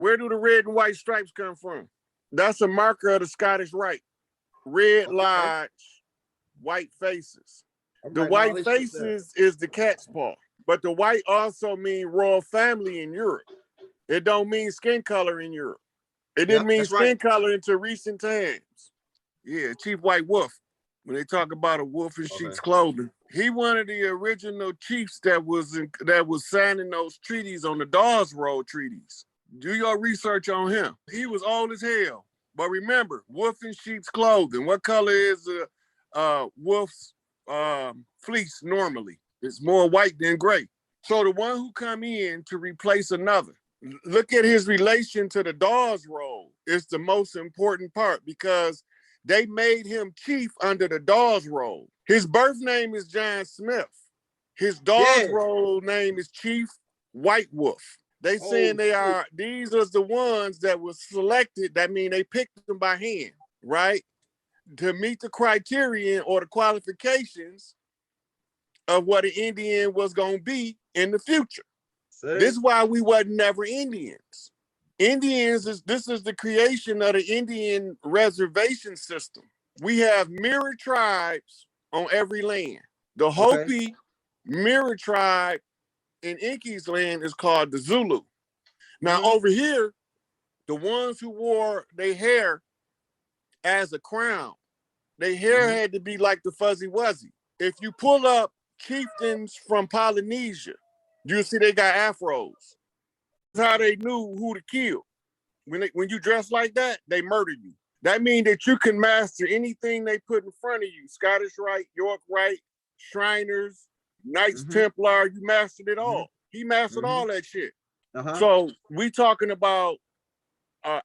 Where do the red and white stripes come from? That's a marker of the Scottish Rite. Red lodge, white faces. The white faces is the cat's paw, but the white also mean royal family in Europe. It don't mean skin color in Europe. It didn't mean skin color until recent times. Yeah, Chief White Wolf. When they talk about a wolf in sheep's clothing, he one of the original chiefs that was signing those treaties on the Dawes Road treaties. Do your research on him. He was old as hell. But remember, wolf in sheep's clothing. What color is a wolf's fleece normally? It's more white than gray. So the one who come in to replace another, look at his relation to the Dawes Road. It's the most important part because they made him chief under the Dawes Roll. His birth name is John Smith. His Dawes Roll name is Chief White Wolf. They saying these are the ones that were selected. That mean they picked them by hand, right? To meet the criterion or the qualifications of what an Indian was going to be in the future. This is why we wasn't never Indians. This is the creation of the Indian reservation system. We have mirror tribes on every land. The Hopi mirror tribe in Inky's land is called the Zulu. Now over here, the ones who wore their hair as a crown, their hair had to be like the Fuzzy Wuzzy. If you pull up chieftains from Polynesia, you'll see they got afros. That's how they knew who to kill. When you dress like that, they murder you. That means that you can master anything they put in front of you. Scottish Rite, York Rite, Shriners, Knights Templar, you mastered it all. He mastered all that shit. So we talking about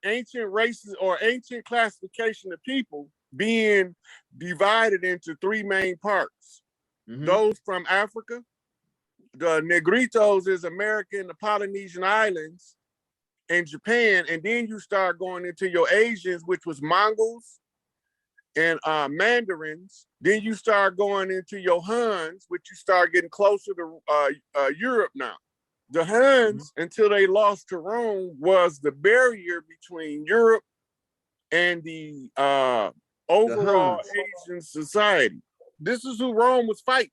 ancient races or ancient classification of people being divided into three main parts. Those from Africa, the Negritos is American, the Polynesian Islands, and Japan, and then you start going into your Asians, which was Mongols and Mandarins. Then you start going into your Huns, which you start getting closer to Europe now. The Huns, until they lost to Rome, was the barrier between Europe and the overall Asian society. This is who Rome was fighting.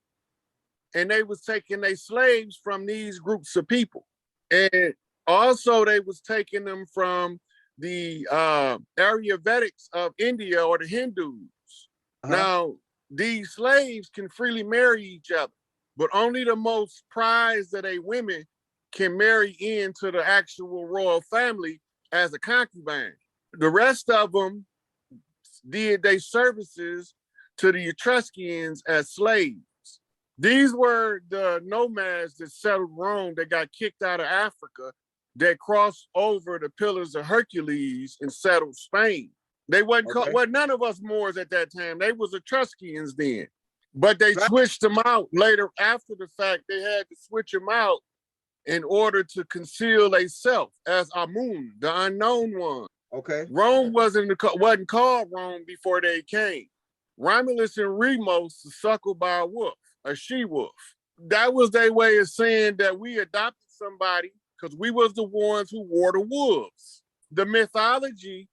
And they was taking their slaves from these groups of people. And also they was taking them from the Ayurvedics of India or the Hindus. Now, these slaves can freely marry each other, but only the most prized of their women can marry into the actual royal family as a concubine. The rest of them did their services to the Etruscans as slaves. These were the nomads that settled Rome that got kicked out of Africa, that crossed over the Pillars of Hercules and settled Spain. They wasn't none of us Moors at that time. They was Etruscans then. But they switched them out later after the fact. They had to switch them out in order to conceal themselves as Amun, the unknown one. Rome wasn't called Rome before they came. Romulus and Remus was suckled by a wolf, a she-wolf. That was their way of saying that we adopted somebody because we was the ones who wore the wolves. The mythology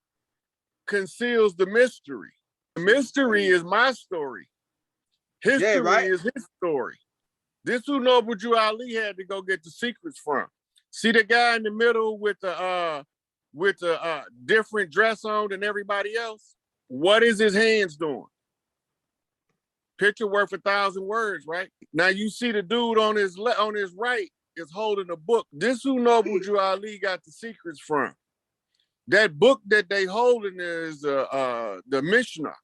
conceals the mystery. The mystery is my story. History is his story. This who Noble Drew Ali had to go get the secrets from. See the guy in the middle with the different dress on than everybody else? What is his hands doing? Picture worth 1,000 words, right? Now you see the dude on his right is holding a book. This who Noble Drew Ali got the secrets from. That book that they holding is the Mishnah.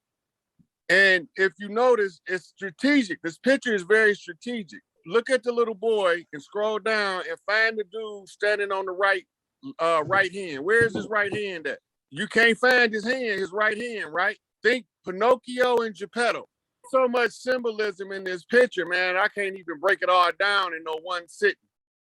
And if you notice, it's strategic. This picture is very strategic. Look at the little boy and scroll down and find the dude standing on the right hand. Where's his right hand at? You can't find his right hand, right? Think Pinocchio and Geppetto. So much symbolism in this picture, man. I can't even break it all down in no one sitting.